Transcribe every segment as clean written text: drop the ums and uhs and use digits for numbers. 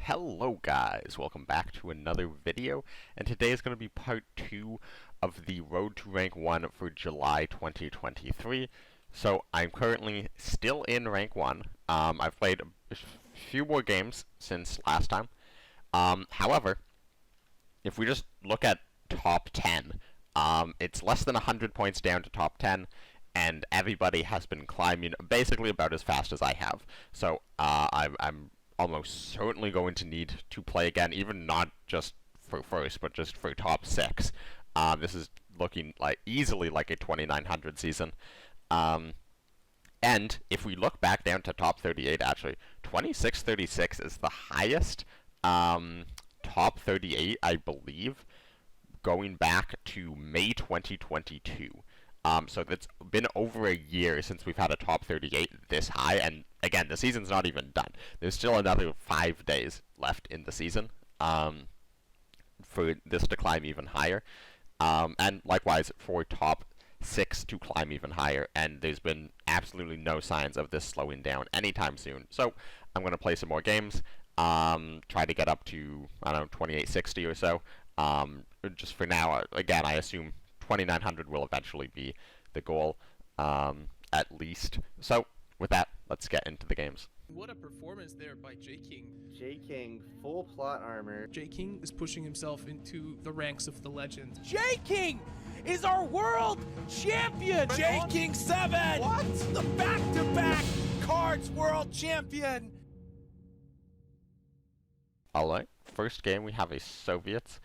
Hello guys, welcome back to another video, and today is going to be part 2 of the Road to Rank 1 for July 2023. So I'm currently still in Rank 1. I've played a few more games since last time. However, if we just look at top 10, it's less than 100 points down to top 10, and everybody has been climbing basically about as fast as I have. So I'm almost certainly going to need to play again, even not just for first, but just for top 6. This is looking like easily like a 2900 season. And if we look back down to top 38, actually, 2636 is the highest top 38, I believe, going back to May 2022. So it's been over a year since we've had a top 38 this high, and again, the season's not even done. There's still another 5 days left in the season for this to climb even higher. And likewise for top 6 to climb even higher, and there's been absolutely no signs of this slowing down anytime soon. So I'm going to play some more games, try to get up to, I don't know, 2860 or so. Just for now, again, I assume 2900 will eventually be the goal, at least. So, with that, let's get into the games. What a performance there by J King. J King, full plot armor. J King is pushing himself into the ranks of the legend. J King is our world champion! J King 7! What? The back-to-back Cards world champion! Alright, first game we have a Soviets.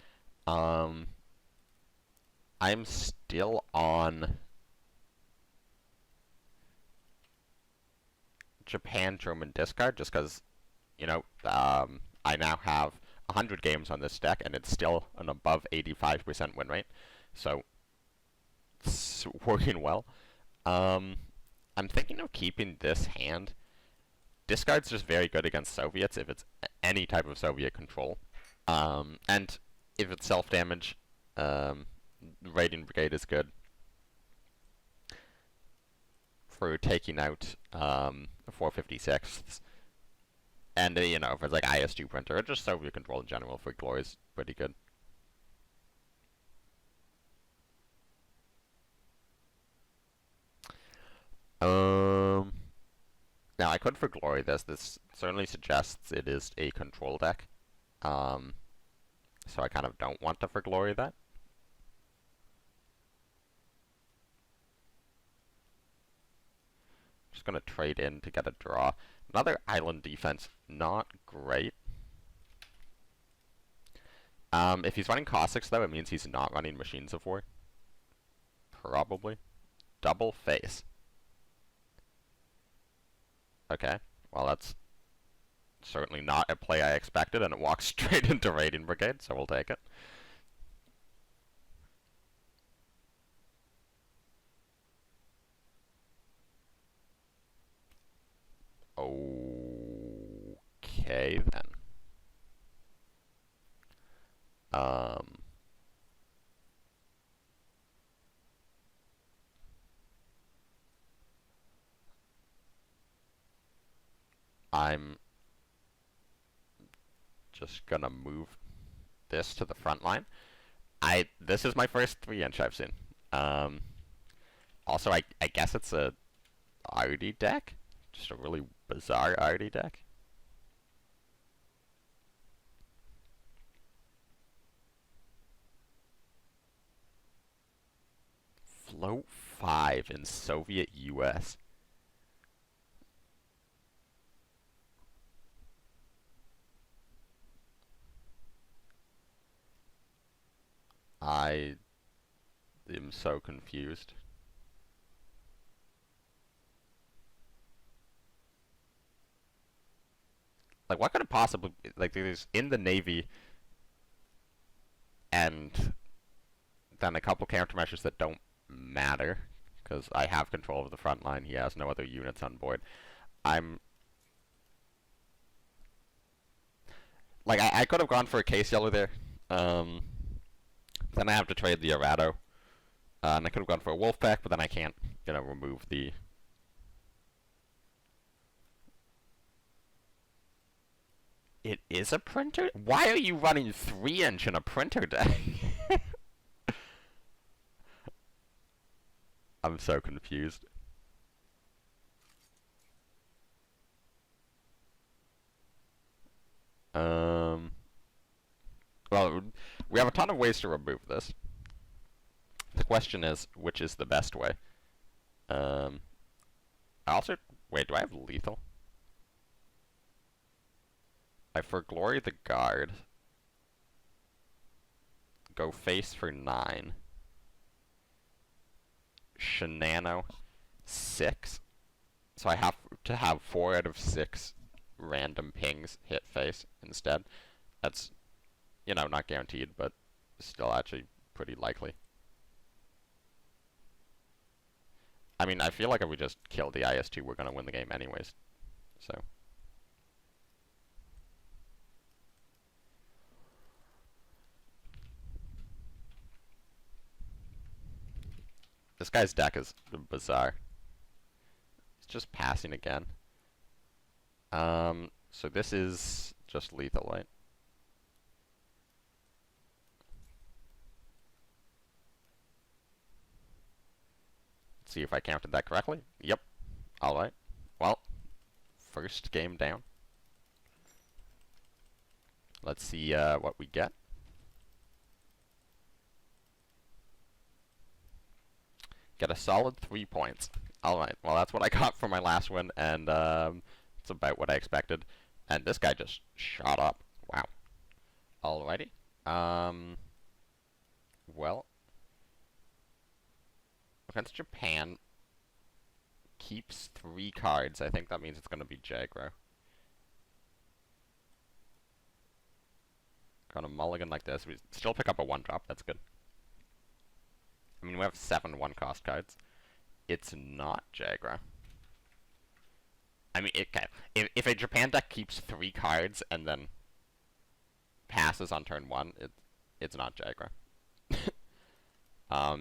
I'm still on Japan German discard just because, you know, I now have 100 games on this deck and it's still an above 85% win rate, so it's working well. I'm thinking of keeping this hand. Discard's just very good against Soviets if it's any type of Soviet control, and if it's self-damage, Raiding Brigade is good for taking out 456s. And, you know, if it's like IS-2 printer, or just Soviet control in general for Glory is pretty good. Now, I could for Glory this. This certainly suggests it is a control deck. So I kind of don't want to for Glory that. Just gonna trade in to get a draw. Another island defense, not great. If he's running Cossacks though, it means he's not running Machines of War. Probably. Double face. Okay, well that's certainly not a play I expected, and it walks straight into Raiding Brigade, so we'll take it. Okay, then. I'm just gonna move this to the front line. This is my first 3-inch I've seen. Also, I guess it's a RD deck? Just a really bizarre RD deck. Float 5 in Soviet US. I am so confused. Like, what could it possibly be? Like, there's in the Navy, and then a couple countermeasures that don't matter, because I have control of the front line. He has no other units on board. Like, I could have gone for a case yellow there. Then I have to trade the Arado. And I could have gone for a wolf pack, but then I can't, you know, remove the It is a printer? Why are you running 3-inch in a printer deck? I'm so confused. Well, we have a ton of ways to remove this. The question is, which is the best way? I also... Wait, do I have lethal? For Glory the Guard, go face for 9. Shenano, 6. So I have to have 4 out of 6 random pings hit face instead. That's, you know, not guaranteed, but still actually pretty likely. I mean, I feel like if we just kill the IS-2, we're gonna win the game anyways. So... This guy's deck is bizarre. It's just passing again. So this is just lethal, right? Let's see if I counted that correctly. Yep. Alright. Well, first game down. Let's see what we get. Get a solid 3 points. Alright, well that's what I got for my last one, and it's about what I expected. And this guy just shot up. Wow. Alrighty. Well. Against Japan, keeps 3 cards. I think that means it's going to be Jaggro. Got a mulligan like this. We still pick up a 1-drop. That's good. I mean, we have 7 1-cost cards. It's not Jaggro. I mean, okay. If a Japan deck keeps 3 cards and then passes on turn 1, it's not Jaggro.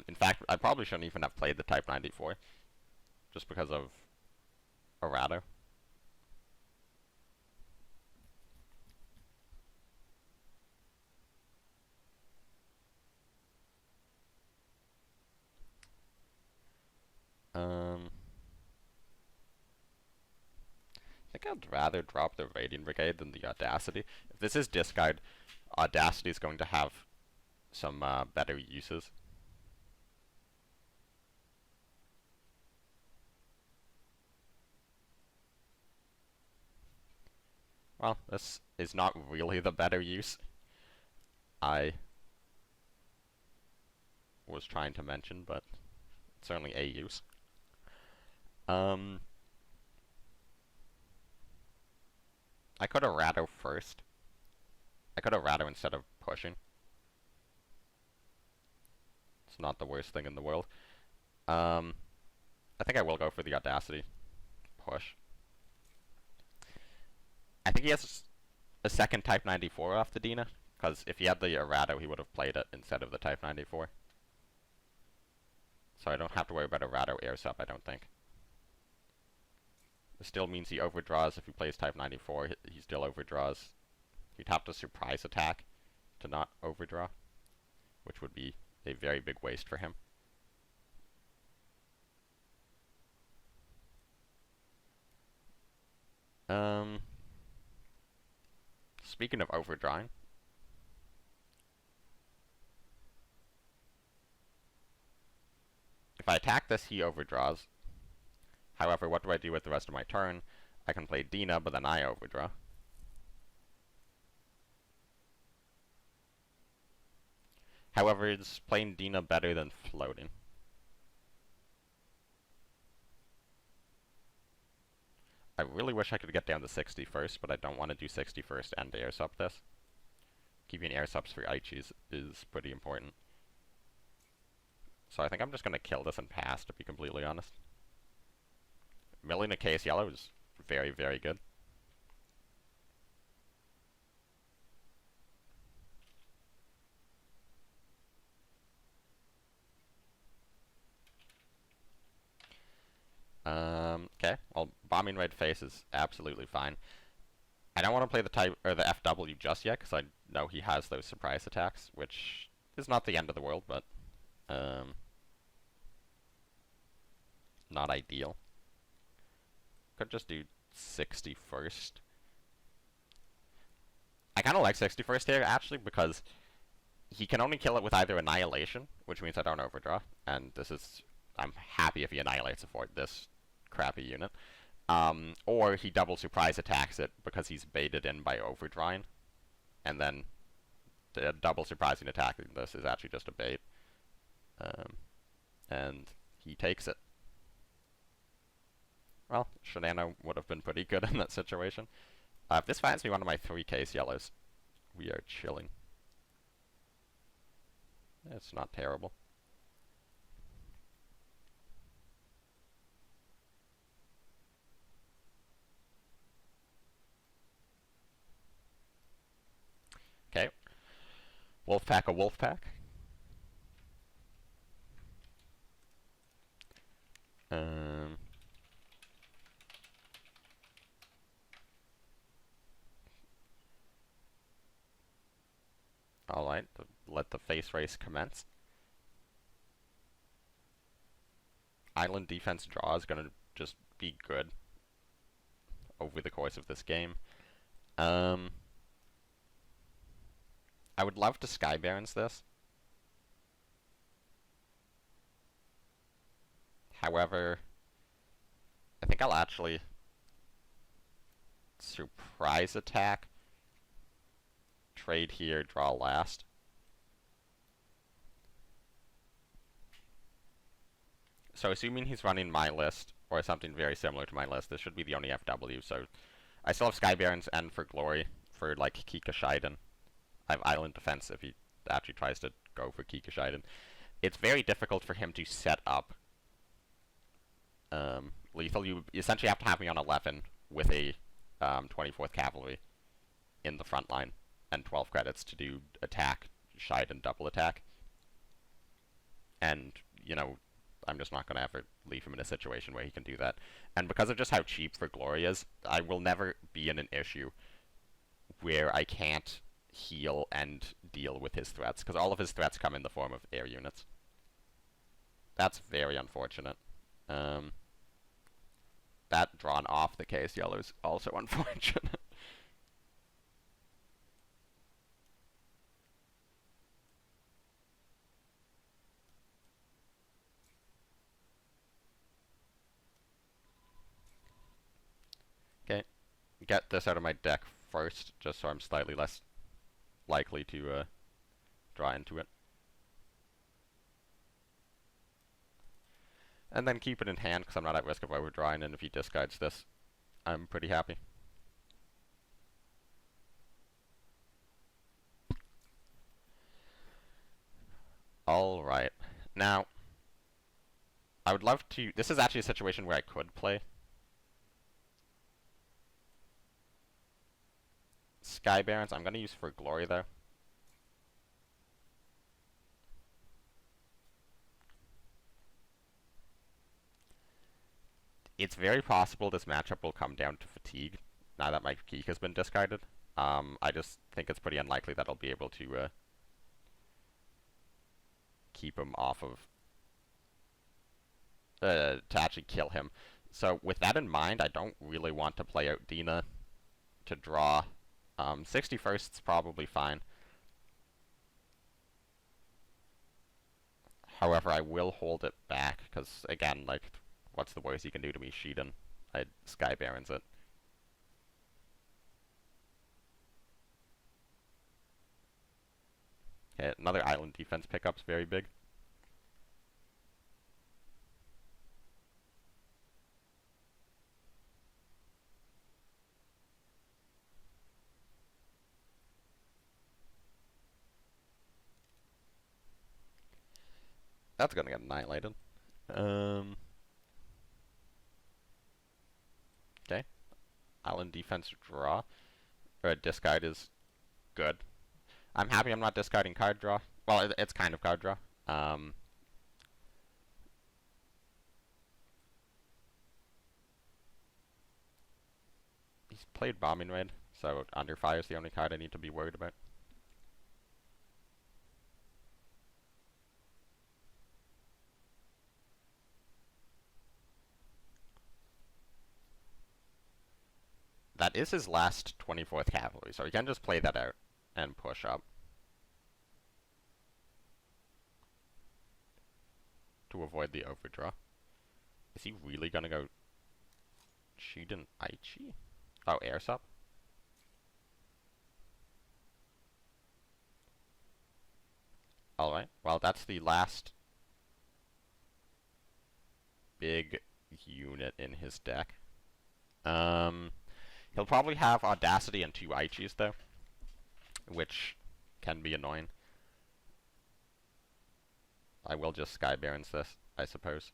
In fact, I probably shouldn't even have played the Type 94, just because of errata. I think I'd rather drop the Radiant Brigade than the Audacity. If this is discard, Audacity is going to have some better uses. Well, this is not really the better use I was trying to mention, but it's certainly a use. I could have Ratto first. I could have Ratto instead of pushing. It's not the worst thing in the world. I think I will go for the Audacity push. I think he has a second Type 94 off the Dina, because if he had the Errado, he would have played it instead of the Type 94. So I don't have to worry about Errado airs up, I don't think. This still means he overdraws. If he plays Type 94, he still overdraws. He'd have to surprise attack to not overdraw, which would be a very big waste for him. Speaking of overdrawing, if I attack this, he overdraws. However, what do I do with the rest of my turn? I can play Dina, but then I overdraw. However, is playing Dina better than floating? I really wish I could get down to 60 first, but I don't want to do 60 first and air sub this. Keeping air subs for Aichis is pretty important. So I think I'm just going to kill this and pass, to be completely honest. Milling a case yellow is very, very good. Okay, well, bombing red face is absolutely fine. I don't want to play the type or the FW just yet because I know he has those surprise attacks, which is not the end of the world, but not ideal. Could just do 61st. I kind of like 61st here actually because he can only kill it with either Annihilation, which means I don't overdraw, and this is, I'm happy if he annihilates it for this crappy unit. Or he double surprise attacks it because he's baited in by overdrawing, and then the double surprising attacking this is actually just a bait, and he takes it. Well, Shenano would have been pretty good in that situation. If this finds me one of my 3 case yellows, we are chilling. It's not terrible. Okay. Wolfpack a Wolfpack. Alright, let the face race commence. Island defense draw is going to just be good over the course of this game. I would love to Sky Barons this. However, I think I'll actually surprise attack, trade here, draw last. So assuming he's running my list, or something very similar to my list, this should be the only FW, so I still have Sky Barons and for Glory for, like, Kika Shiden. I have Island Defense if he actually tries to go for Kika Shiden. It's very difficult for him to set up lethal. You essentially have to have me on 11 with a 24th Cavalry in the front line and 12 credits to do attack, Shiden, double attack. And, you know, I'm just not going to ever leave him in a situation where he can do that. And because of just how cheap for Glory is, I will never be in an issue where I can't heal and deal with his threats, because all of his threats come in the form of air units. That's very unfortunate. That drawn off the case yellow is also unfortunate. Okay, get this out of my deck first, just so I'm slightly less likely to draw into it. And then keep it in hand, because I'm not at risk of overdrawing, and if he discards this, I'm pretty happy. Alright. Now, I would love to... This is actually a situation where I could play Sky Barons. I'm going to use for Glory, though. It's very possible this matchup will come down to fatigue, now that my geek has been discarded. I just think it's pretty unlikely that I'll be able to keep him off of... to actually kill him. So with that in mind, I don't really want to play out Dina to draw. 61st's probably fine. However, I will hold it back, because, again, like, what's the worst he can do to me? Shiden. I Sky Barons it. Okay, another island defense pickup's very big. That's gonna get annihilated. Okay. Island defense draw. Or discard is good. I'm happy I'm not discarding card draw. Well, it's kind of card draw. He's played Bombing Raid, So under fire is the only card I need to be worried about. That is his last 24th Cavalry, so he can just play that out and push up. To avoid the overdraw. Is he really gonna go Shiden Aichi? Oh, air sub? Alright, well that's the last big unit in his deck. He'll probably have Audacity and 2 Aichis though, which can be annoying. I will just Sky Barons this, I suppose.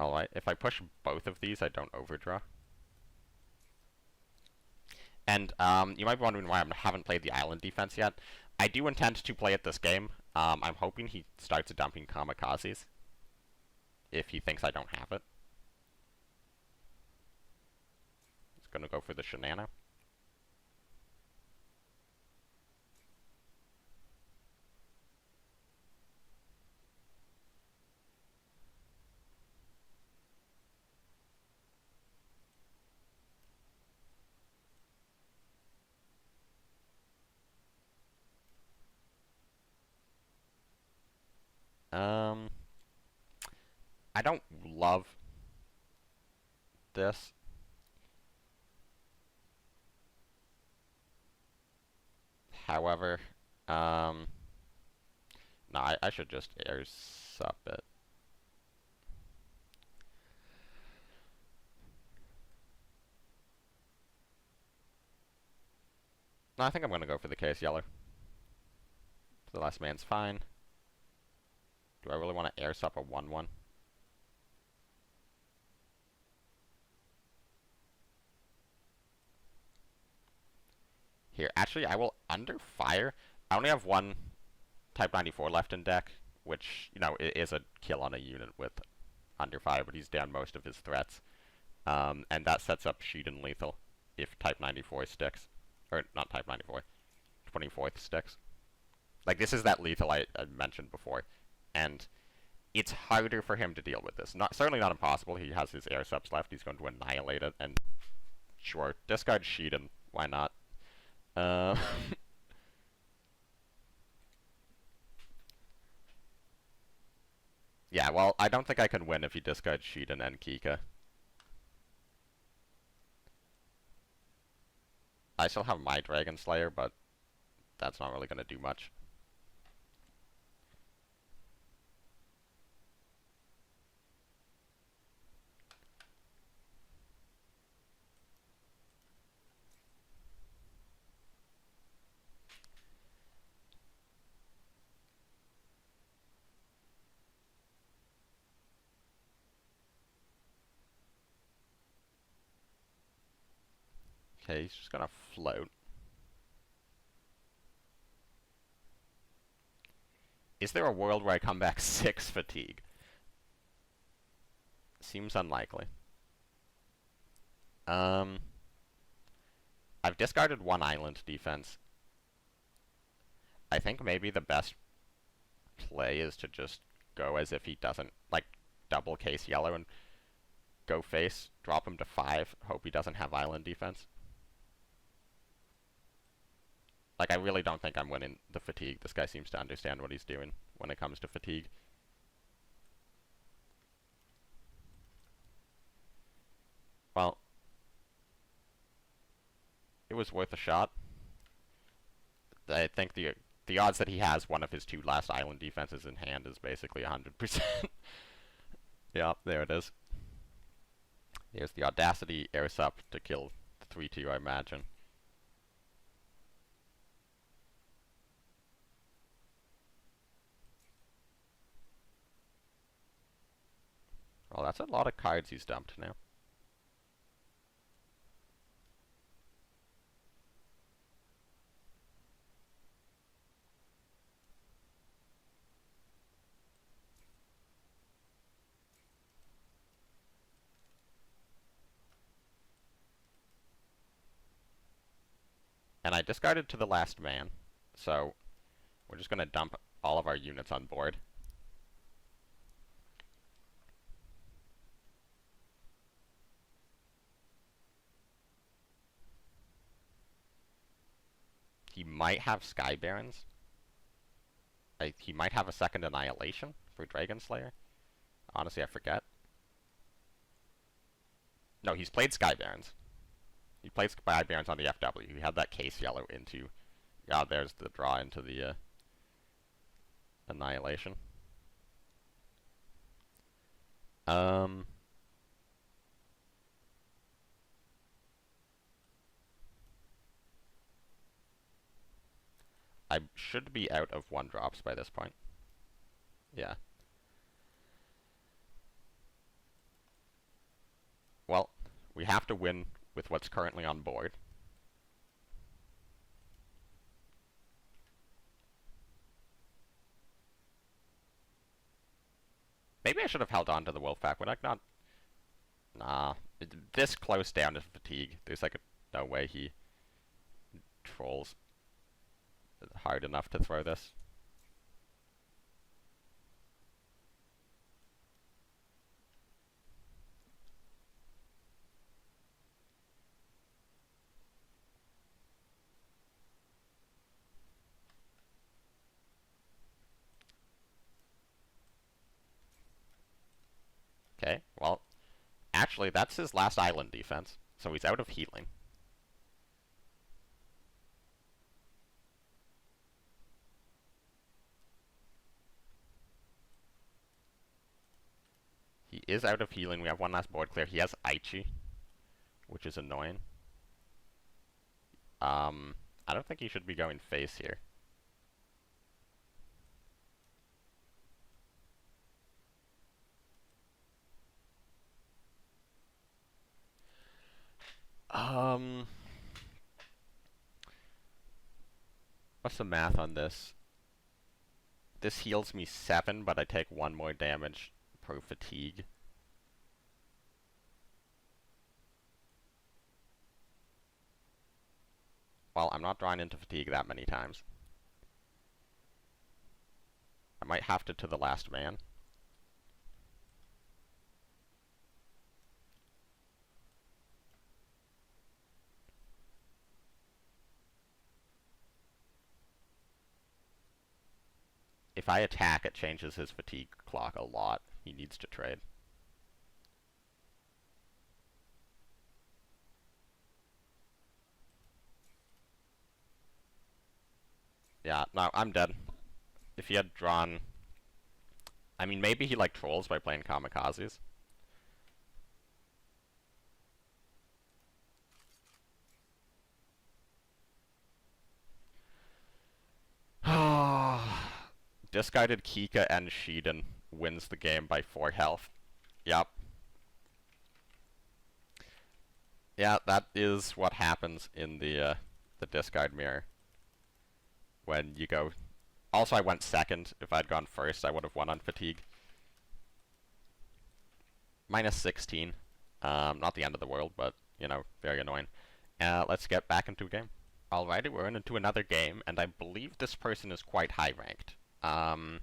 Alright, if I push both of these, I don't overdraw. And you might be wondering why I haven't played the island defense yet. I do intend to play it this game. I'm hoping he starts dumping kamikazes if he thinks I don't have it. He's gonna go for the Shinano. I don't love this. However, no, I should just air sup it. No, I think I'm gonna go for the Chaos Yellow. The last man's fine. Do I really want to air sup a 1/1? Here, actually, I will under fire. I only have one Type 94 left in deck, which, you know, is a kill on a unit with under fire, but he's down most of his threats. And that sets up Shiden lethal if Type 94 sticks. Or, not Type 94, 24th sticks. Like, this is that lethal I mentioned before. And it's harder for him to deal with this. Certainly not impossible. He has his air subs left. He's going to annihilate it. And sure, discard Shiden. Why not? Yeah, well, I don't think I can win if he discards Shiden and Kika. I still have my Dragon Slayer, but that's not really going to do much. Okay, he's just gonna float. Is there a world where I come back 6 fatigue? Seems unlikely. I've discarded 1 island defense. I think maybe the best play is to just go as if he doesn't, like, double case yellow and go face, drop him to 5, hope he doesn't have island defense. Like, I really don't think I'm winning the fatigue. This guy seems to understand what he's doing when it comes to fatigue. Well, it was worth a shot. I think the odds that he has one of his 2 last island defenses in hand is basically 100%. Yeah, there it is. Here's the Audacity air sup to kill the 3-2, I imagine. Well, that's a lot of cards he's dumped now. And I discarded to the last man, so we're just going to dump all of our units on board. He might have Sky Barons. He might have a second Annihilation for Dragon Slayer. Honestly, I forget. No, he's played Sky Barons. He played Sky Barons on the FW. He had that case yellow into... Yeah, there's the draw into the Annihilation. I should be out of 1-drops by this point. Yeah. Well, we have to win with what's currently on board. Maybe I should have held on to the wolf pack. Would I not? Nah. This close down to fatigue. There's like no way he trolls hard enough to throw this. Okay, well, actually, that's his last island defense, so he's out of healing. He is out of healing. We have one last board clear. He has Aichi, which is annoying. I don't think he should be going face here. What's the math on this? This heals me 7, but I take 1 more damage per fatigue. Well, I'm not drawing into fatigue that many times. I might have to the last man. If I attack, it changes his fatigue clock a lot. He needs to trade. Yeah, no, I'm dead. If he had drawn... I mean, maybe he, like, trolls by playing kamikazes. Discarded Kika and Shiden wins the game by 4 health. Yep. Yeah, that is what happens in the discard mirror. When you go... Also, I went second. If I'd gone first, I would have won on fatigue. Minus 16. Not the end of the world, but, you know, very annoying. Let's get back into a game. Alrighty, we're into another game, and I believe this person is quite high ranked. I'm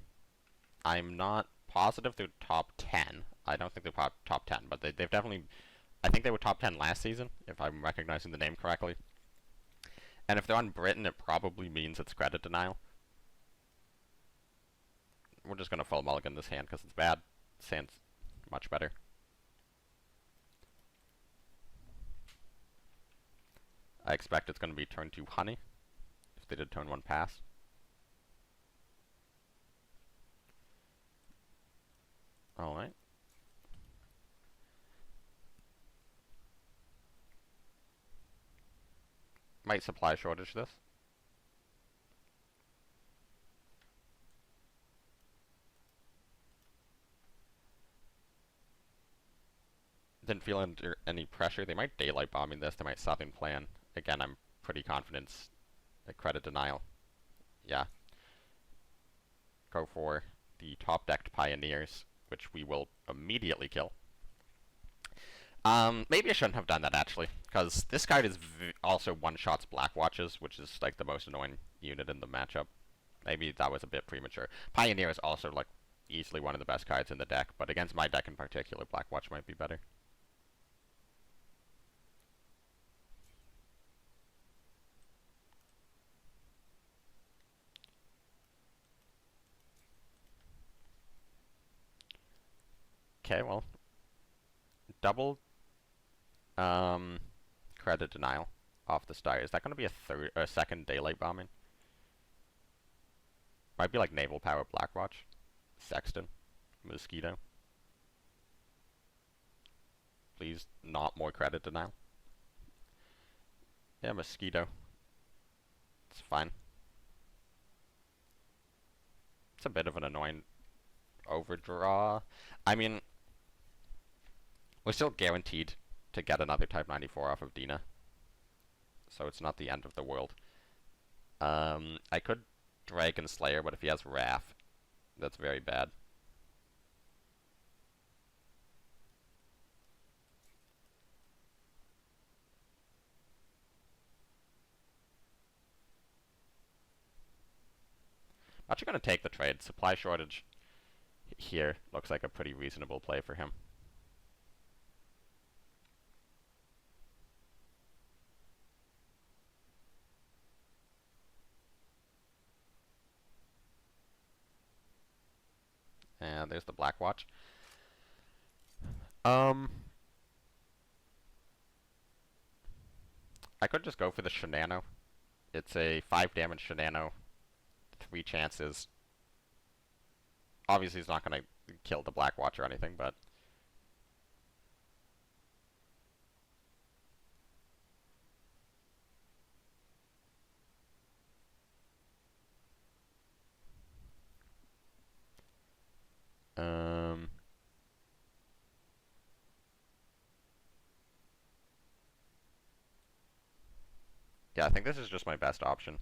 not positive they're top 10. I don't think they're top 10, but they've definitely... I think they were top 10 last season, if I'm recognizing the name correctly. And if they're on Britain, it probably means it's credit denial. We're just going to full mulligan this hand because it's bad. This hand's much better. I expect it's going to be turn 2 honey, if they did turn 1 pass. Alright. Might supply shortage this. didn't feel under any pressure. They might daylight bombing this. They might southern plan. Again, I'm pretty confident at credit denial. Yeah. Go for the top decked pioneers, which we will immediately kill. Maybe I shouldn't have done that actually, because this card is also one-shots Black Watches, which is like the most annoying unit in the matchup. Maybe that was a bit premature. Pioneer is also like easily one of the best cards in the deck, but against my deck in particular, Black Watch might be better. Okay, well, double credit denial off the start. Is that going to be a second daylight bombing? Might be like naval power Blackwatch, Sexton, Mosquito. Please, not more credit denial. Yeah, Mosquito. It's fine. It's a bit of an annoying overdraw. I mean, we're still guaranteed to get another Type 94 off of Dina, so it's not the end of the world. I could Dragon Slayer, but if he has Wrath, that's very bad. I'm actually going to take the trade. Supply shortage here looks like a pretty reasonable play for him. And there's the Black Watch. I could just go for the Shenano. It's a 5 damage Shenano, 3 chances. Obviously, it's not going to kill the Black Watch or anything, but yeah, I think this is just my best option.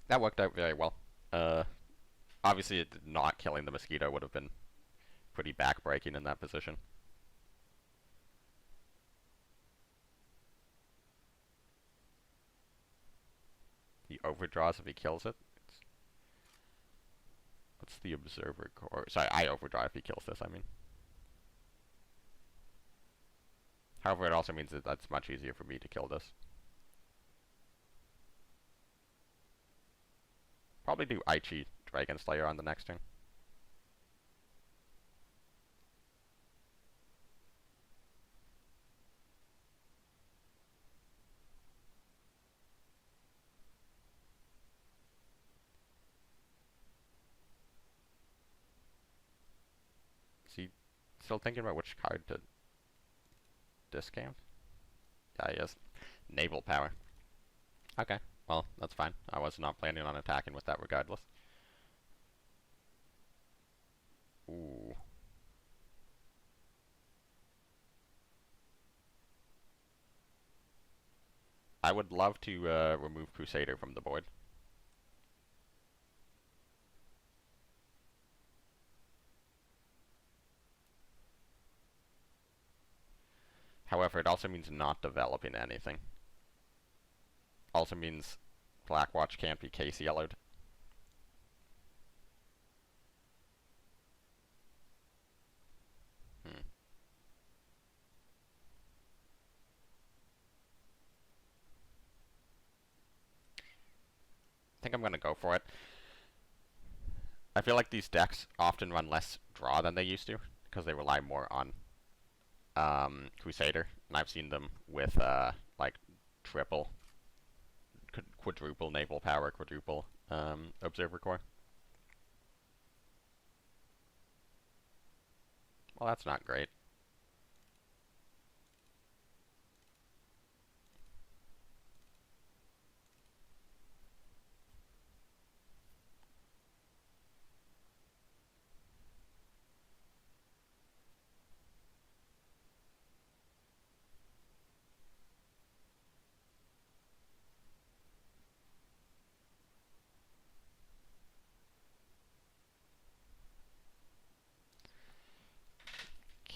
That worked out very well. Obviously, not killing the Mosquito would have been pretty backbreaking in that position. He overdraws if he kills it. What's the Observer Core? Sorry, I overdraw if he kills this, I mean. However, it also means that that's much easier for me to kill this. Probably do Aichi Dragon Slayer on the next turn. Is he still thinking about which card to discount? Yeah, he is. Naval Power. Okay, well, that's fine. I was not planning on attacking with that regardless. Ooh. I would love to remove Crusader from the board. However, it also means not developing anything. Also means Blackwatch can't be case yellowed. I think I'm going to go for it. I feel like these decks often run less draw than they used to, because they rely more on Crusader, and I've seen them with like triple, quadruple naval power, quadruple Observer Core. Well, that's not great.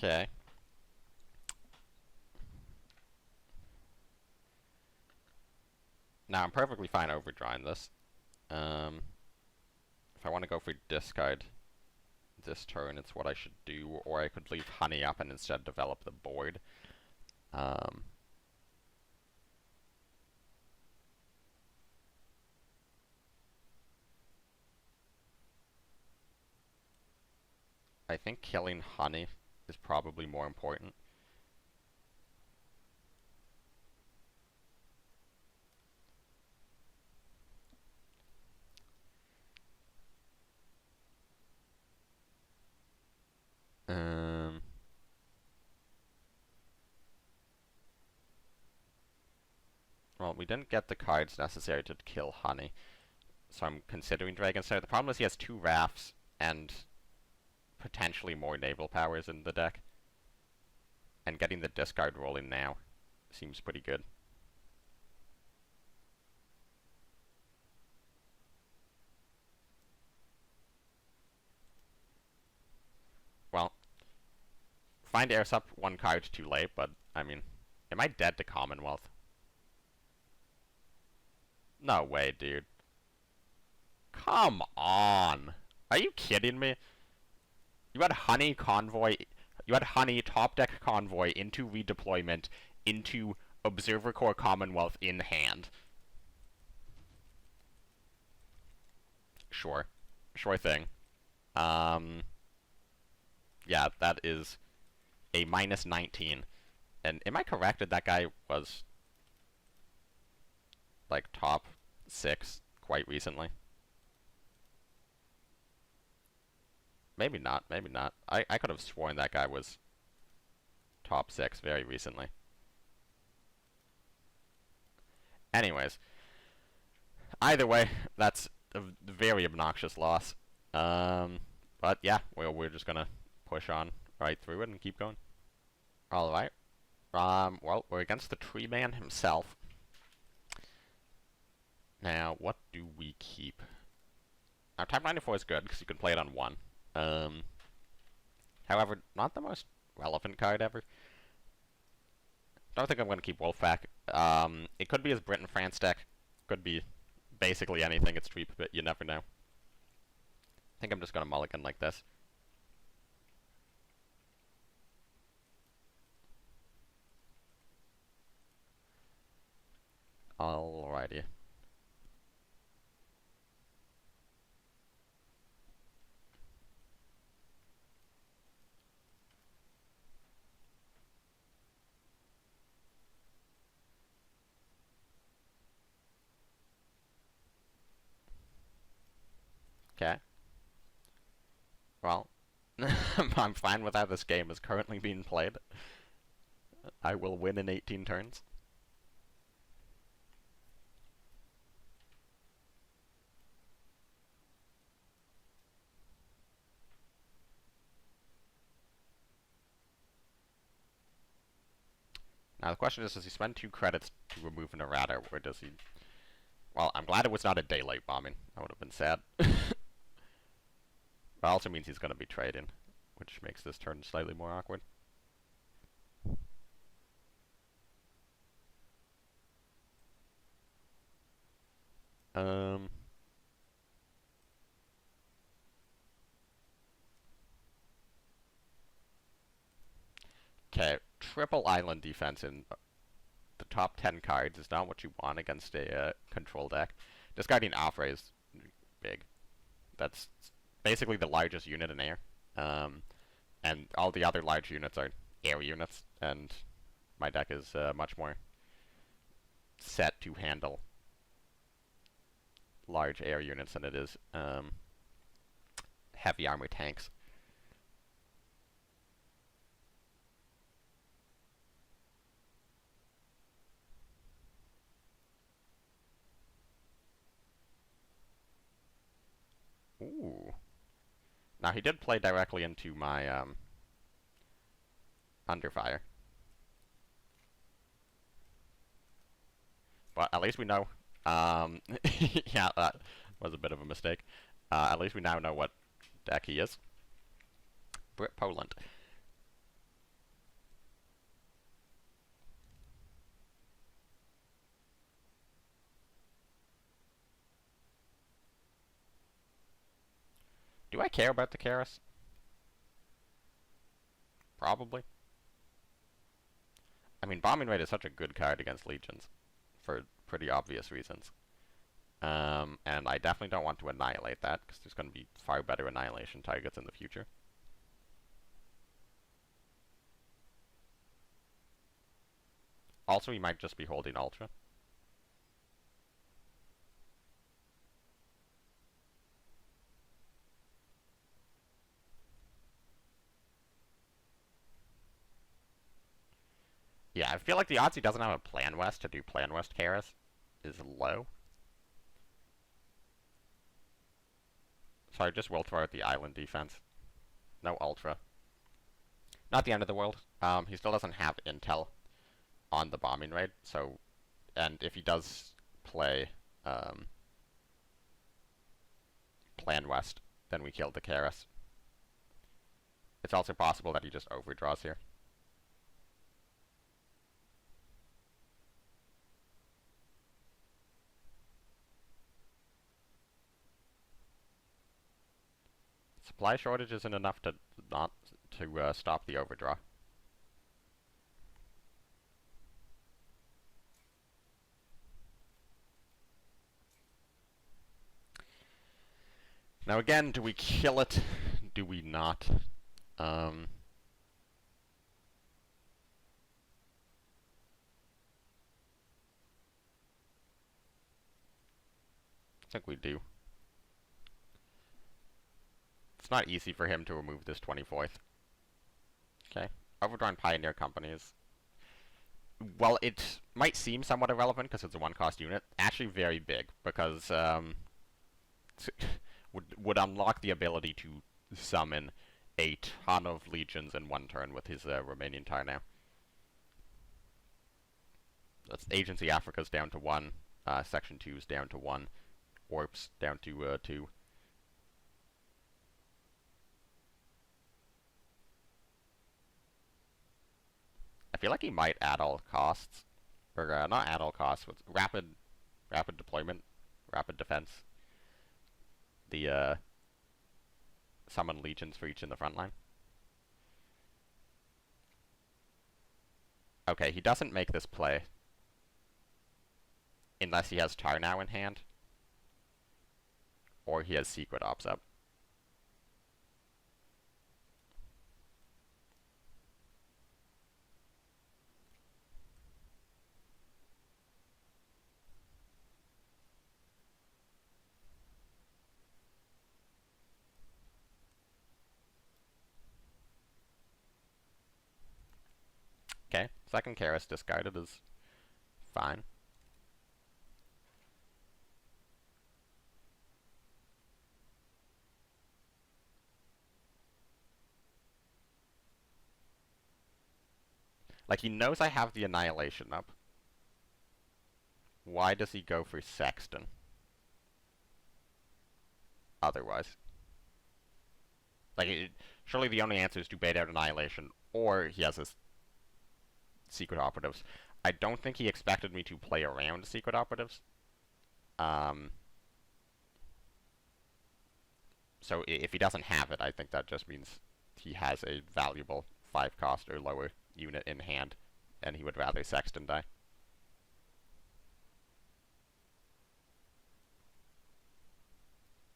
Okay. Now, I'm perfectly fine overdrawing this. If I want to go for discard this turn, it's what I should do, or I could leave Honey up and instead develop the board. I think killing Honey is probably more important. Well, we didn't get the cards necessary to kill Honey, so I'm considering Dragon Slayer. The problem is he has 2 Rafts and potentially more naval powers in the deck. And getting the discard rolling now seems pretty good. Well, find airs up 1 card too late, but I mean, am I dead to Commonwealth? No way, dude. Come on. Are you kidding me? You had Honey Convoy, you had Honey top deck Convoy into redeployment into Observer Corps Commonwealth in hand. Sure. Sure thing. Yeah, that is a minus 19. And am I correct that that guy was like top 6 quite recently? Maybe not, maybe not. I could have sworn that guy was top 6 very recently. Anyways, either way, that's a very obnoxious loss. But yeah, we're just gonna push on right through it and keep going. Alright. Well, we're against the Tree Man himself. Now, what do we keep? Now, Type 94 is good, because you can play it on 1. However, not the most relevant card ever. Don't think I'm going to keep Wolfpack. It could be his Britain France deck. Could be basically anything. It's cheap, but you never know. I think I'm just going to mulligan like this. Alrighty. Okay. Well, I'm fine with how this game is currently being played. I will win in 18 turns. Now the question is, does he spend 2 credits to remove an errata, or does he... Well, I'm glad it was not a daylight bombing. That would have been sad. But also means he's going to be trading, which makes this turn slightly more awkward. Okay, triple island defense in the top 10 cards is not what you want against a control deck. Discarding Alfre is big. That's basically the largest unit in air. And all the other large units are air units, and my deck is much more set to handle large air units than it is heavy armor tanks. Ooh. Now, he did play directly into my, Underfire. But at least we know, yeah, that was a bit of a mistake. At least we now know what deck he is. Brit Poland. Do I care about the Karis? Probably. I mean, Bombing Raid is such a good card against Legions, for pretty obvious reasons. And I definitely don't want to annihilate that, because there's going to be far better annihilation targets in the future. Also, he might just be holding Ultra. Yeah, I feel like the odds he doesn't have a Plan West to do Plan West Karis is low. So I just will throw out the island defense. No Ultra. Not the end of the world. He still doesn't have intel on the Bombing Raid, so... And if he does play Plan West, then we kill the Karis. It's also possible that he just overdraws here. Supply shortage isn't enough to not to stop the overdraw. Now again, do we kill it? Do we not? I think we do. It's not easy for him to remove this 24th. Okay. Overdrawn Pioneer Companies. Well, it might seem somewhat irrelevant because it's a one-cost unit. Actually very big, because would unlock the ability to summon a ton of legions in one turn with his remaining tar now. That's Agency Africa's down to 1, Section 2's down to 1, Orps down to 2. I feel like he might at all costs, or not at all costs, with rapid deployment, rapid defense. The summon legions for each in the front line. Okay, he doesn't make this play unless he has Tar now in hand, or he has Secret Ops up. Okay, second Karis discarded is fine. Like, he knows I have the Annihilation up. Why does he go for Sexton? Otherwise. Like, surely the only answer is to bait out Annihilation, or he has this Secret Operatives. I don't think he expected me to play around Secret Operatives. So if he doesn't have it, I think that just means he has a valuable 5-cost or lower unit in hand, and he would rather Sexton die.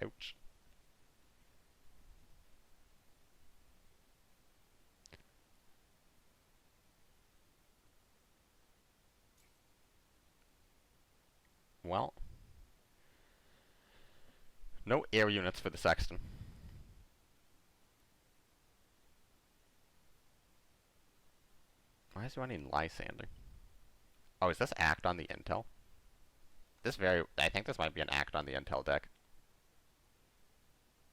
Ouch. Well, no air units for the Sexton. Why is he running Lysander? Oh, is this Act on the Intel? I think this might be an Act on the Intel deck.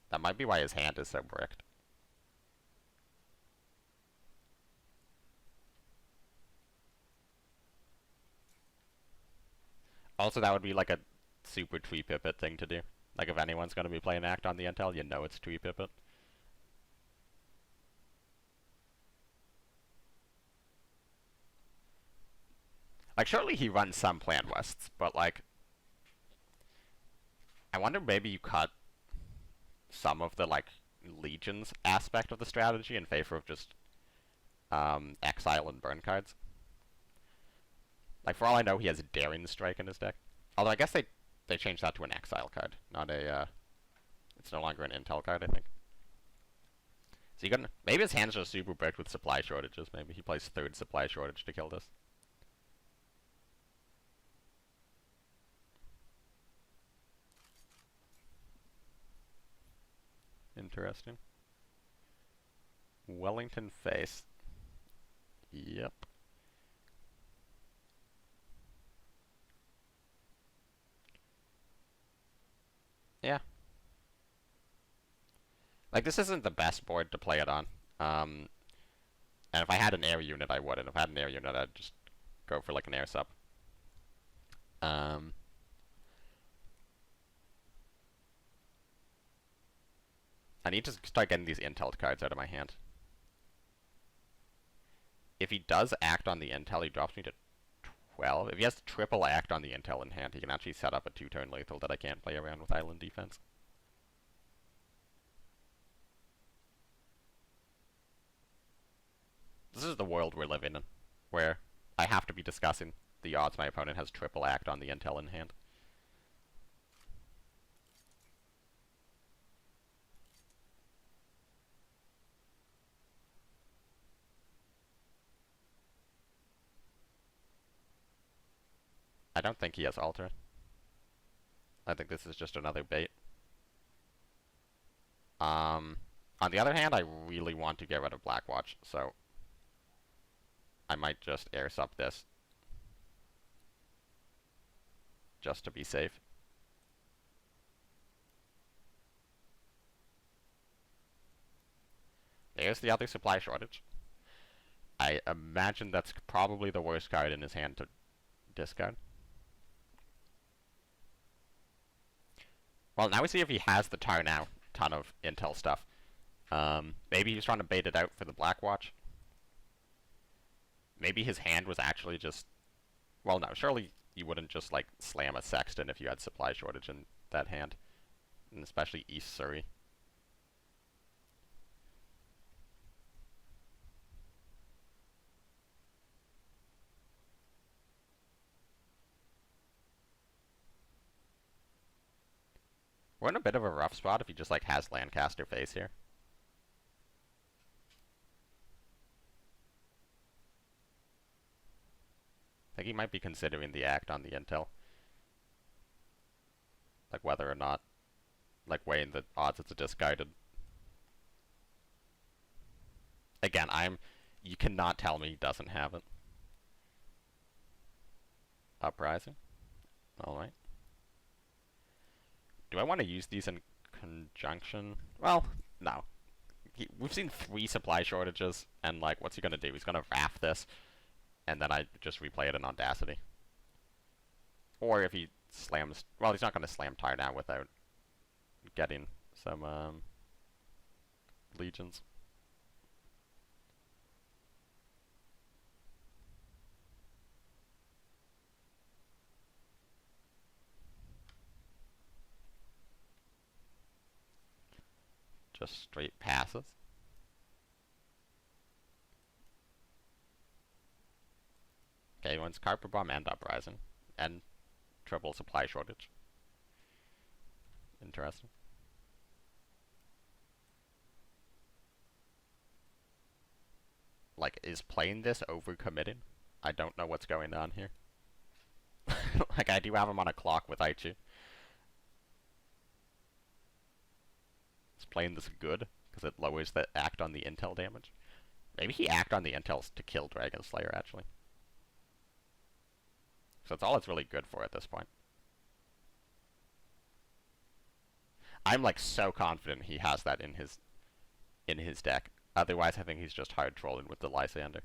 That might be why his hand is so bricked. Also, that would be like a super Tree Pipit thing to do. Like, if anyone's going to be playing Act on the Intel, you know it's Tree Pipit. Like, surely he runs some Plan Wests, but, like, I wonder maybe you cut some of the, like, Legions aspect of the strategy in favor of just exile and burn cards. Like, for all I know, he has Daring Strike in his deck. Although I guess they changed that to an exile card, not a, it's no longer an intel card, I think. So you got maybe his hand's just super bricked with supply shortages. Maybe he plays third supply shortage to kill this. Interesting. Wellington face. Yep. Yeah. Like, this isn't the best board to play it on. And if I had an air unit, I would. And if I had an air unit, I'd just go for, like, an air sub. I need to start getting these intel cards out of my hand. If he does act on the intel, he drops me to 12. If he has triple act on the intel in hand, he can actually set up a 2-turn lethal that I can't play around with island defense. This is the world we're living in, where I have to be discussing the odds my opponent has triple act on the intel in hand. I don't think he has alter. I think this is just another bait. On the other hand, I really want to get rid of Blackwatch, so I might just air sub this just to be safe. There's the other supply shortage. I imagine that's probably the worst card in his hand to discard. Well, now we see if he has the ton of intel stuff. Maybe he's trying to bait it out for the Blackwatch. Maybe his hand was actually just... Well, no, surely you wouldn't just, like, slam a Sexton if you had supply shortage in that hand. And especially East Surrey. We're in a bit of a rough spot if he just, like, has Lancaster face here. I think he might be considering the act on the intel. Like, whether or not, like, weighing the odds it's a discarded. Again, you cannot tell me he doesn't have it. Uprising. Alright. Do I want to use these in conjunction? Well, no. We've seen 3 supply shortages, and, like, what's he gonna do? He's gonna Wrath this, and then I just replay it in Audacity. Or if he slams... Well, he's not gonna slam Tar now without getting some, Legions. Just straight passes. Okay, he wants Carpet Bomb and Uprising. And triple supply shortage. Interesting. Like, is playing this overcommitting? I don't know what's going on here. Like, I do have him on a clock with Aichi. Playing this good because it lowers the act on the intel damage. Maybe he act on the intels to kill Dragon Slayer, actually. So that's all it's really good for at this point. I'm, like, so confident he has that in his deck. Otherwise, I think he's just hard trolling with the Lysander.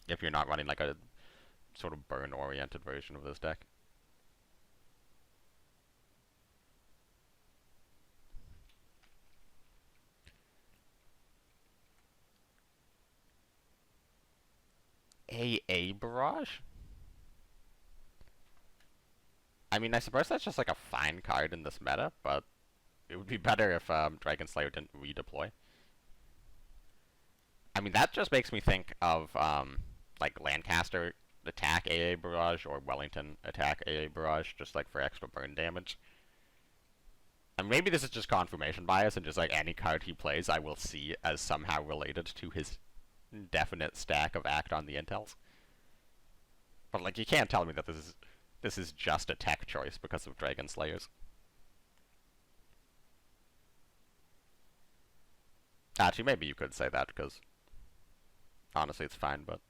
If you're not running, like, a sort of burn-oriented version of this deck. AA Barrage? I mean, I suppose that's just like a fine card in this meta, but it would be better if Dragon Slayer didn't redeploy. I mean, that just makes me think of like Lancaster attack AA Barrage or Wellington attack AA Barrage, just like for extra burn damage. And maybe this is just confirmation bias, and just like any card he plays, I will see as somehow related to his definite stack of Act on the Intels. But like, you can't tell me that this is just a tech choice because of Dragon Slayers. Actually, maybe you could say that, because honestly, it's fine, but...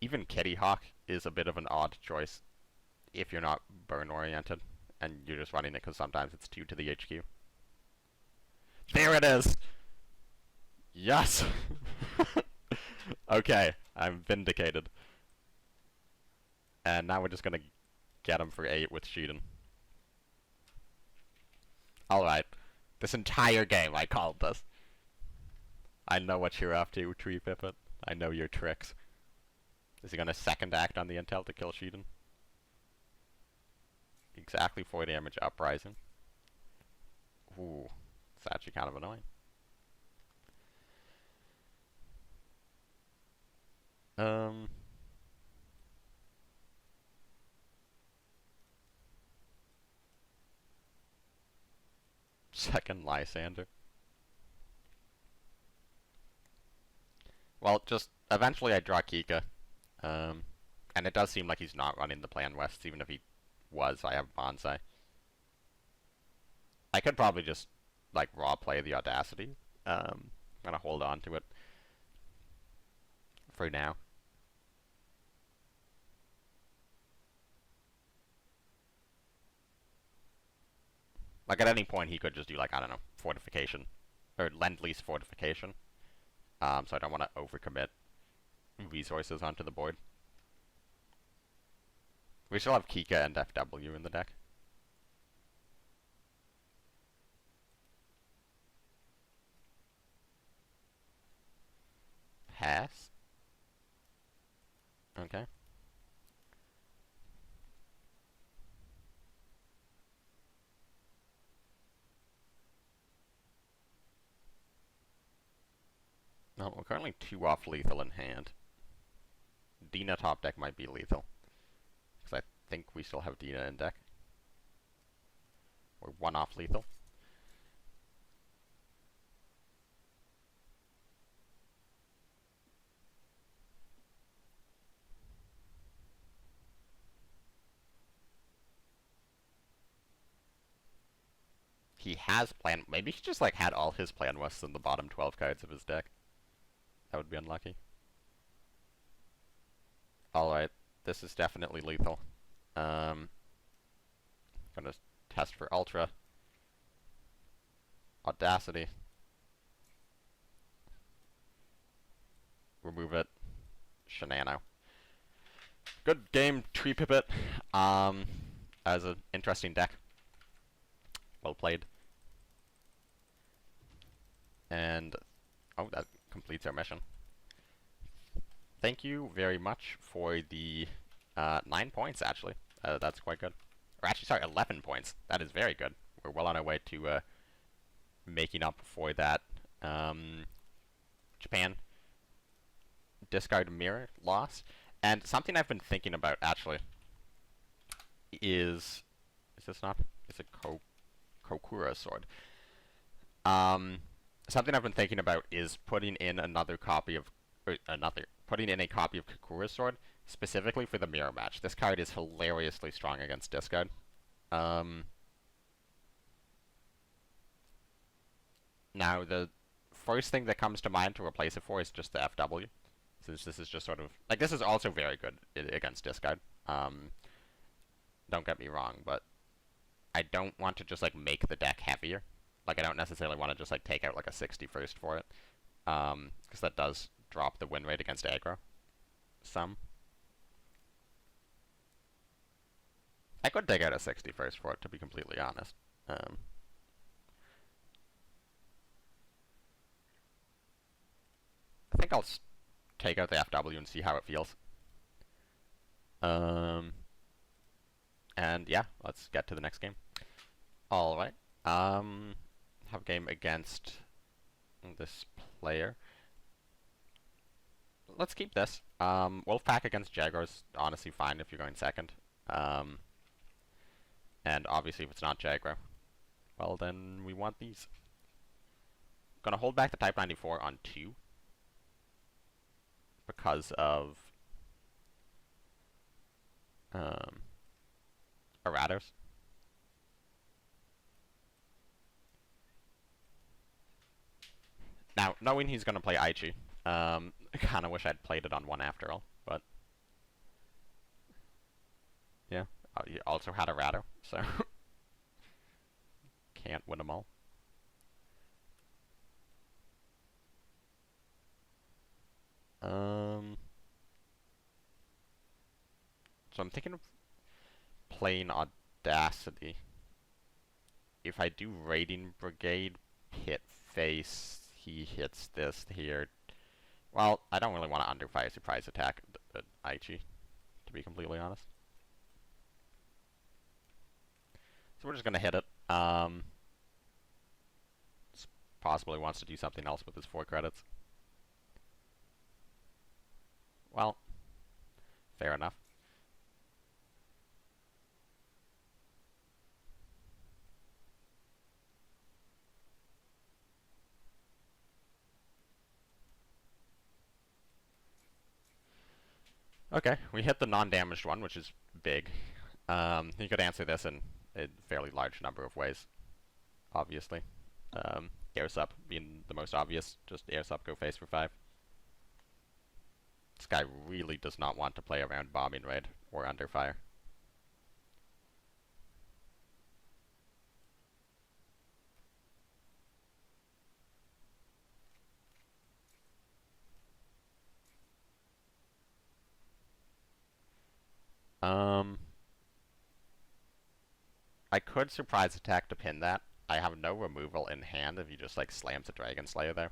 Even Kitty Hawk is a bit of an odd choice if you're not burn-oriented, and you're just running it because sometimes it's 2 to the HQ. There it is! Yes! Okay, I'm vindicated. And now we're just gonna get him for 8 with Sheedan. Alright. This entire game I called this. I know what you're up to, Tree Pipit. I know your tricks. Is he gonna second act on the intel to kill Sheedan? Exactly 4 damage uprising. Ooh, it's actually kind of annoying. Second Lysander. Well, just eventually I draw Kika. And it does seem like he's not running the Plan West, even if he was. I have Bonsai. I could probably just, like, raw play the Audacity. I'm gonna hold on to it for now. Like, at any point, he could just do, like, I don't know, Fortification. Or Lend-Lease Fortification. So I don't want to overcommit resources onto the board. We still have Kika and FW in the deck. Pass. Okay. No, we're currently 2 off lethal in hand. Dina top deck might be lethal, because I think we still have Dina in deck. We're 1 off lethal. He has plan. Maybe he just like had all his Plan Wests in the bottom 12 cards of his deck. That would be unlucky. Alright, this is definitely lethal. Gonna test for Ultra. Audacity. Remove it. Shenano. Good game, Tree Pipit. As an interesting deck. Well played. And, oh, that completes our mission. Thank you very much for the 9 points, actually. That's quite good. Or actually, sorry, 11 points. That is very good. We're well on our way to making up for that Japan discard mirror loss. And something I've been thinking about, actually, is this not? It's a Kokura sword. Something I've been thinking about is putting in another copy of, putting in a copy of Kokura's sword specifically for the mirror match. This card is hilariously strong against discard. Now the first thing that comes to mind to replace it for is just the FW, since this is just sort of like, this is also very good against discard. Don't get me wrong, but I don't want to just like make the deck heavier. Like, I don't necessarily want to just like take out like a 61st for it, because that does drop the win rate against aggro some. I could take out a 61st for it, to be completely honest. I think I'll take out the FW and see how it feels. And yeah, let's get to the next game. Alright. Have a game against this player. Let's keep this. Wolfpack against Jaguar's honestly fine if you're going second. And obviously if it's not Jaguar, well then we want these. Gonna hold back the Type 94 on 2 because of erratas. Now, knowing he's gonna play Aichi, I kinda wish I'd played it on 1 after all, but yeah, he also had errata, so can't win them all. So I'm thinking of playing Audacity. If I do Raiding Brigade, hit face, he hits this here. Well, I don't really want to underfire surprise attack at Aichi, to be completely honest. So we're just gonna hit it. Possibly wants to do something else with his 4 credits. Well, fair enough. Okay, we hit the non-damaged one, which is big. You could answer this in a fairly large number of ways, obviously. Airs up being the most obvious, just airs up, go face for 5. This guy really does not want to play around bombing raid or under fire. I could surprise attack to pin that. I have no removal in hand if he just like slams a Dragon Slayer there.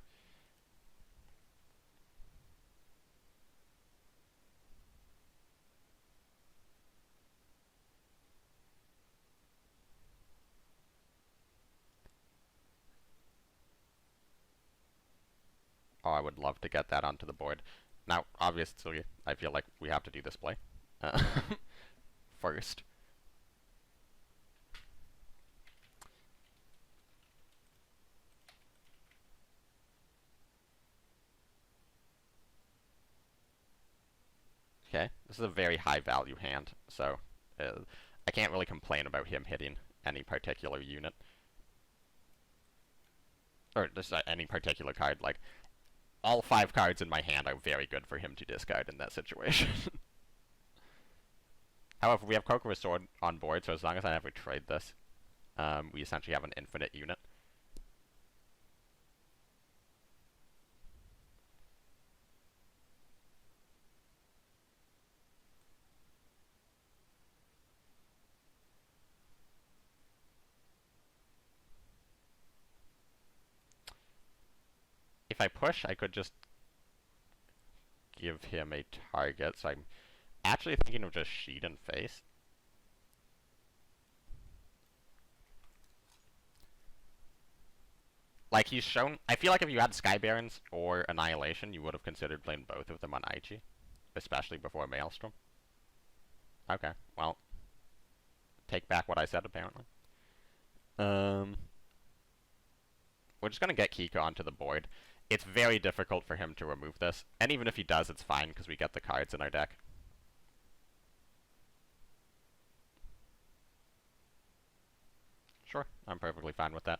Oh, I would love to get that onto the board. Now, obviously, I feel like we have to do this play first. Okay, this is a very high value hand, so I can't really complain about him hitting any particular unit. Or just any particular card. Like, all 5 cards in my hand are very good for him to discard in that situation. However, we have Kokoro's Sword on board, so as long as I never trade this, we essentially have an infinite unit. If I push, I could just give him a target, so I'm actually thinking of just sheet and face. Like, he's shown... I feel like if you had Sky Barons or Annihilation, you would have considered playing both of them on Aichi. Especially before Maelstrom. Okay, well... take back what I said, apparently. We're just gonna get Kika onto the board. It's very difficult for him to remove this. And even if he does, it's fine, because we get the cards in our deck. Sure, I'm perfectly fine with that.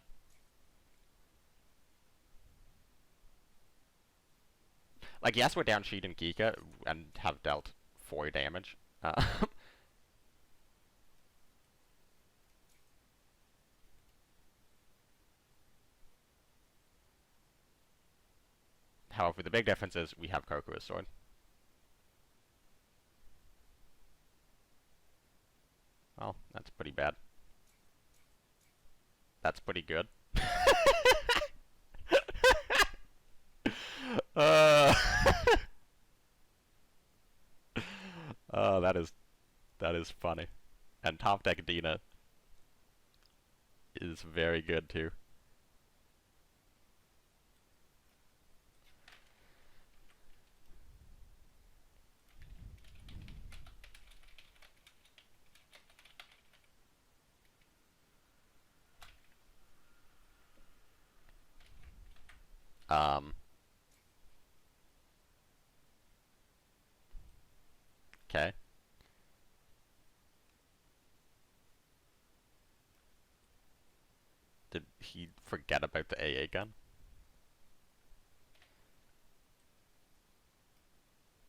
Like, yes, we're down Sheet and Kika, and have dealt 4 damage. However, the big difference is we have Kokoro's Sword. Well, that's pretty bad. That's pretty good. that is funny. And top deck Dina is very good too. Okay. Did he forget about the AA gun?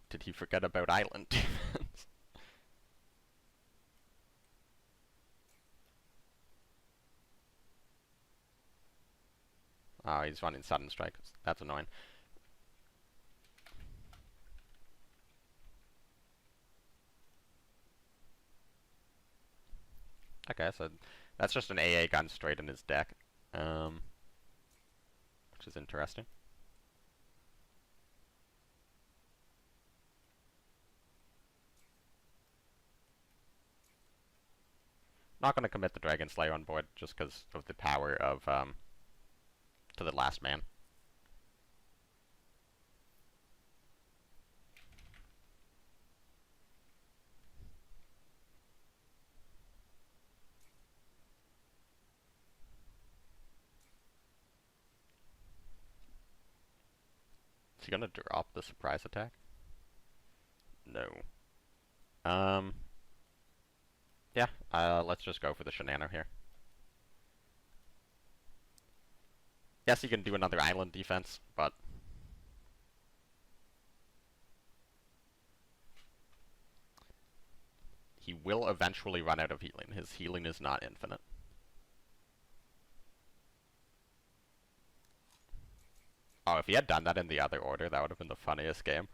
Did he forget about island defense? Oh, he's running sudden strike. That's annoying. Okay, so that's just an AA gun straight in his deck, which is interesting. Not going to commit the Dragon Slayer on board just because of the power of to the last man. Is he gonna drop the surprise attack? No. Yeah, let's just go for the Shenano here. Yes, he can do another island defense, but he will eventually run out of healing. His healing is not infinite. Oh, if he had done that in the other order, that would have been the funniest game.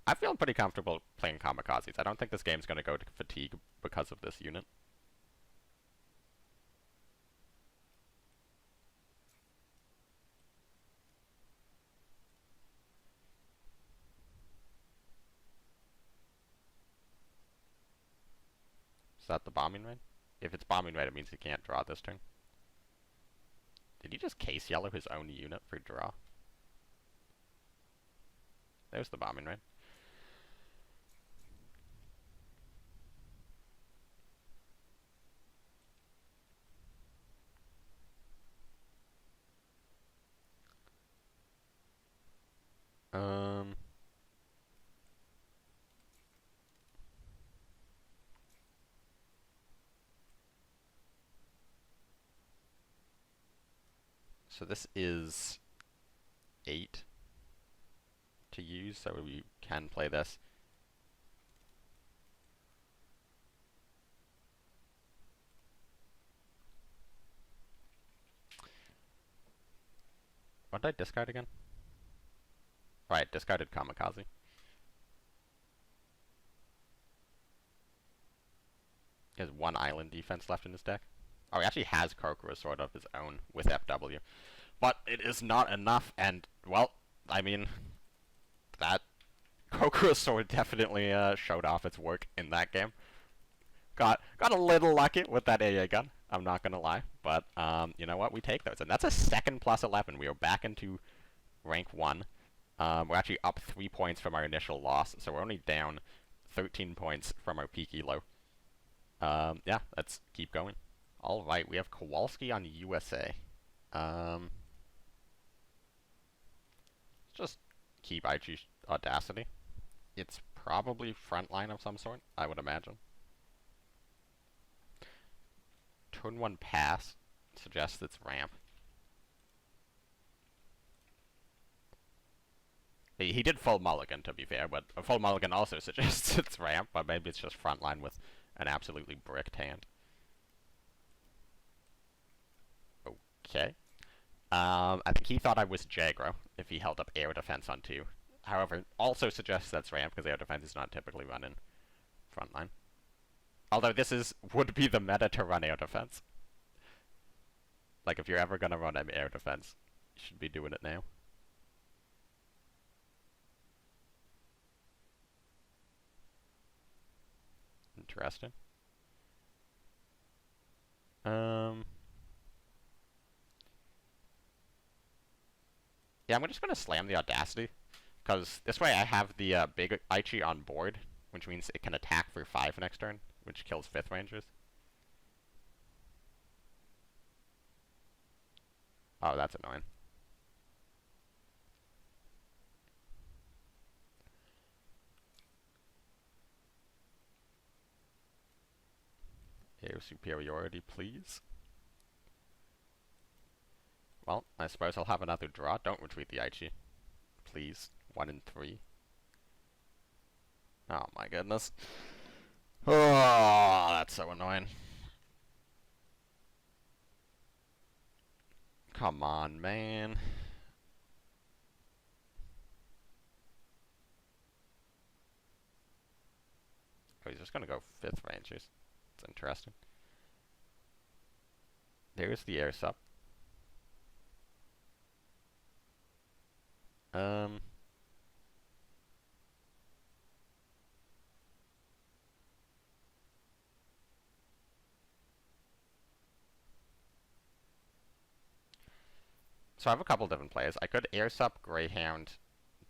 I feel pretty comfortable playing Kamikazes. I don't think this game's going to go to fatigue because of this unit. Is that the bombing raid? If it's bombing raid, it means he can't draw this turn. Did he just case yellow his own unit for draw? There's the bombing raid. So this is 8 to use, so we can play this. What did I discard again? Right, discarded Kamikaze. He has 1 island defense left in his deck. Oh, he actually has Kokoro Sword of his own with FW. But it is not enough, and, well, I mean, that Kokoro Sword definitely showed off its work in that game. Got a little lucky with that AA gun, I'm not gonna lie, but you know what, we take those. And that's a second plus 11. We are back into rank 1. We're actually up 3 points from our initial loss, so we're only down 13 points from our peak elo. Yeah, let's keep going. Alright, we have Kowalski on USA. Just keep IG Audacity. It's probably frontline of some sort, I would imagine. Turn 1 pass suggests it's ramp. He did full mulligan, to be fair, but a full mulligan also suggests it's ramp, but maybe it's just frontline with an absolutely bricked hand. Okay. I think he thought I was Jagro if he held up air defense on 2. However, also suggests that's ramp because air defense is not typically run in frontline. Although this would be the meta to run air defense. Like if you're ever gonna run air defense, you should be doing it now. Interesting. Yeah, I'm just gonna slam the Audacity, because this way I have the big Aichi on board, which means it can attack for 5 next turn, which kills 5th Rangers. Oh, that's annoying. Air superiority, please. Well, I suppose I'll have another draw. Don't retreat the Aichi. Please. 1 in 3. Oh my goodness. Oh, that's so annoying. Come on, man. Oh, he's just gonna go 5th Rangers. It's interesting. There's the air sup. So I have a couple different plays. I could air sup Greyhound,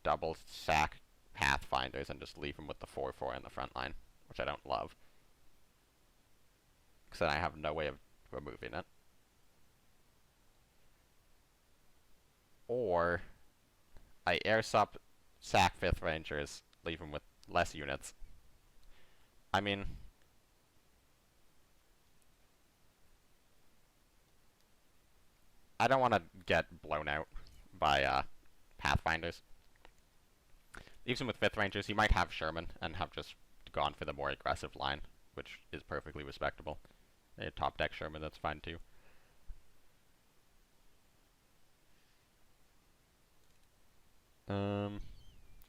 double sack Pathfinders, and just leave them with the 4/4 in the front line, which I don't love. Because then I have no way of removing it. Or I air sup, sack 5th Rangers, leave them with less units. I mean, I don't want to get blown out by Pathfinders. Leaves him with 5th Rangers. He might have Sherman and have just gone for the more aggressive line, which is perfectly respectable. A top deck Sherman, that's fine too.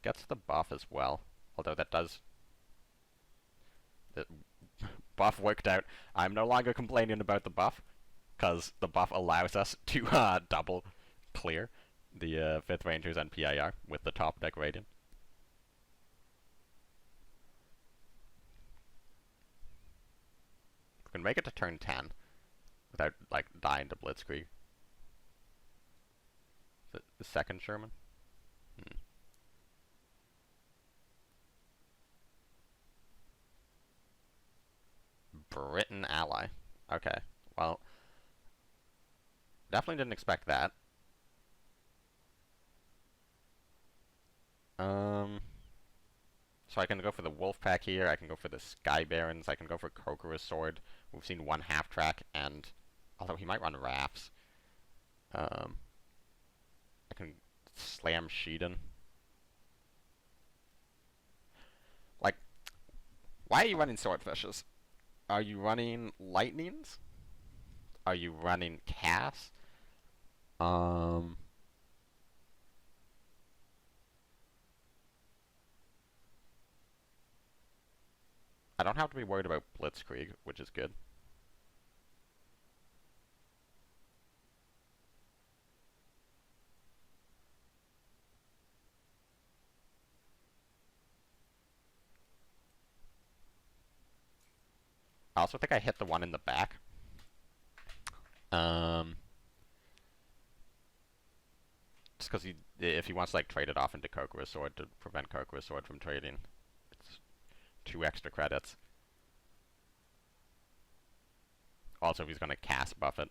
Gets the buff as well, although that does... The buff worked out. I'm no longer complaining about the buff, because the buff allows us to double clear the 5th Rangers and PIR with the top deck Radiant. We can make it to turn 10 without, like, dying to Blitzkrieg. The second Sherman? Britain ally. Okay, well, definitely didn't expect that. So I can go for the Wolfpack here, I can go for the Sky Barons, I can go for Kokura's Sword. We've seen 1 half-track, and although he might run Rafts, I can slam Shiden. Like, why are you running Swordfishes? Are you running Lightnings? Are you running Cass? I don't have to be worried about Blitzkrieg, which is good. I also think I hit the one in the back. Just because if he wants to like trade it off into Kokura's Sword to prevent Kokura's Sword from trading, it's 2 extra credits. Also, if he's going to cast buff it,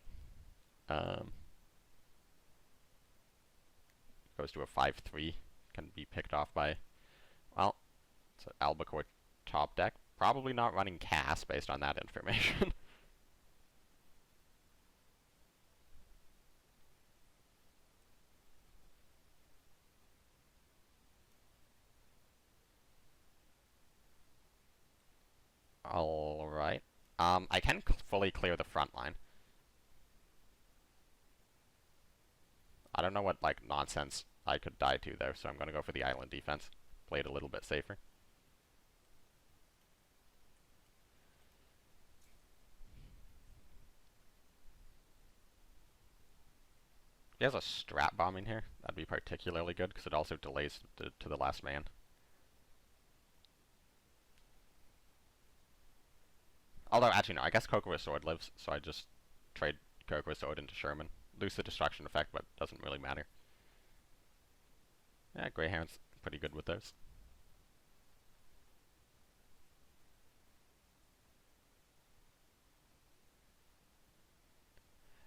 goes to a 5/3, can be picked off by, well, it's an Albacore top deck. Probably not running cast based on that information. Alright. I can fully clear the front line. I don't know what, like, nonsense I could die to there, so I'm gonna go for the island defense. Play it a little bit safer. If he has a strat bombing here, that'd be particularly good, because it also delays to the last man. Although, actually, no, I guess Kokoro's Sword lives, so I just trade Kokoro's Sword into Sherman. Lose the destruction effect, but doesn't really matter. Yeah, Greyhound's pretty good with those.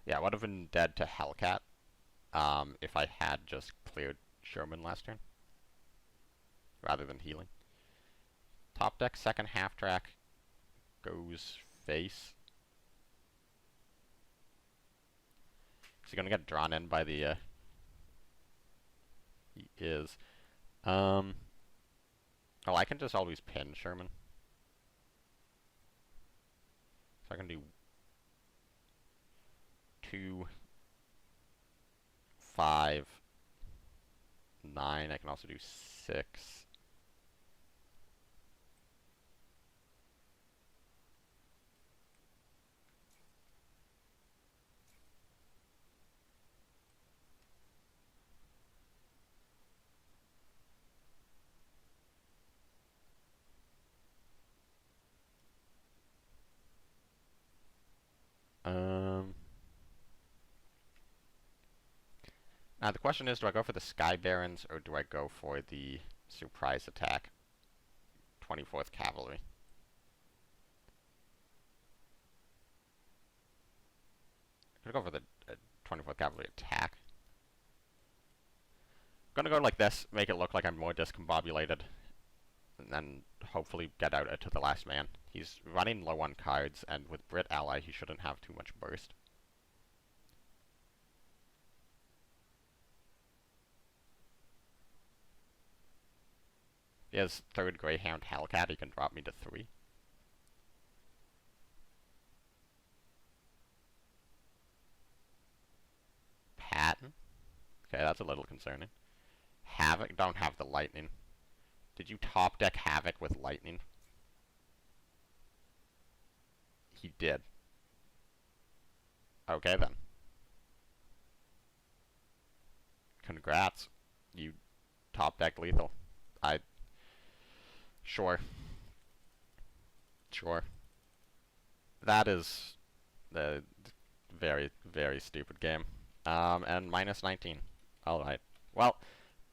Yeah, I would have been dead to Hellcat if I had just cleared Sherman last turn, rather than healing. Top deck, second half track, goes face. Is he gonna get drawn in by the, he is. Oh, I can just always pin Sherman. So I can do 2, 5, 9. I can also do 6. Now the question is, do I go for the Sky Barons or do I go for the surprise attack? 24th Cavalry. I'm gonna go for the 24th Cavalry attack. I'm gonna go like this, make it look like I'm more discombobulated, and then hopefully get out to the last man. He's running low on cards, and with Brit Ally, he shouldn't have too much burst. He has 3rd Greyhound Hellcat, he can drop me to 3. Patton? Okay, that's a little concerning. Havoc, don't have the Lightning. Did you top deck Havoc with Lightning? He did. Okay then. Congrats. You top deck lethal. Sure. Sure. That is a very, very stupid game. And minus 19. Alright. Well,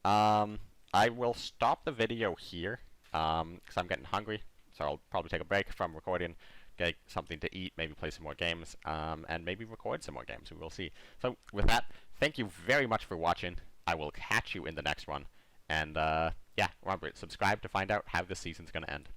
I will stop the video here, because I'm getting hungry, so I'll probably take a break from recording, get something to eat, maybe play some more games, and maybe record some more games, we will see. So, with that, thank you very much for watching. I will catch you in the next one, and, yeah, remember, subscribe to find out how this season's gonna end.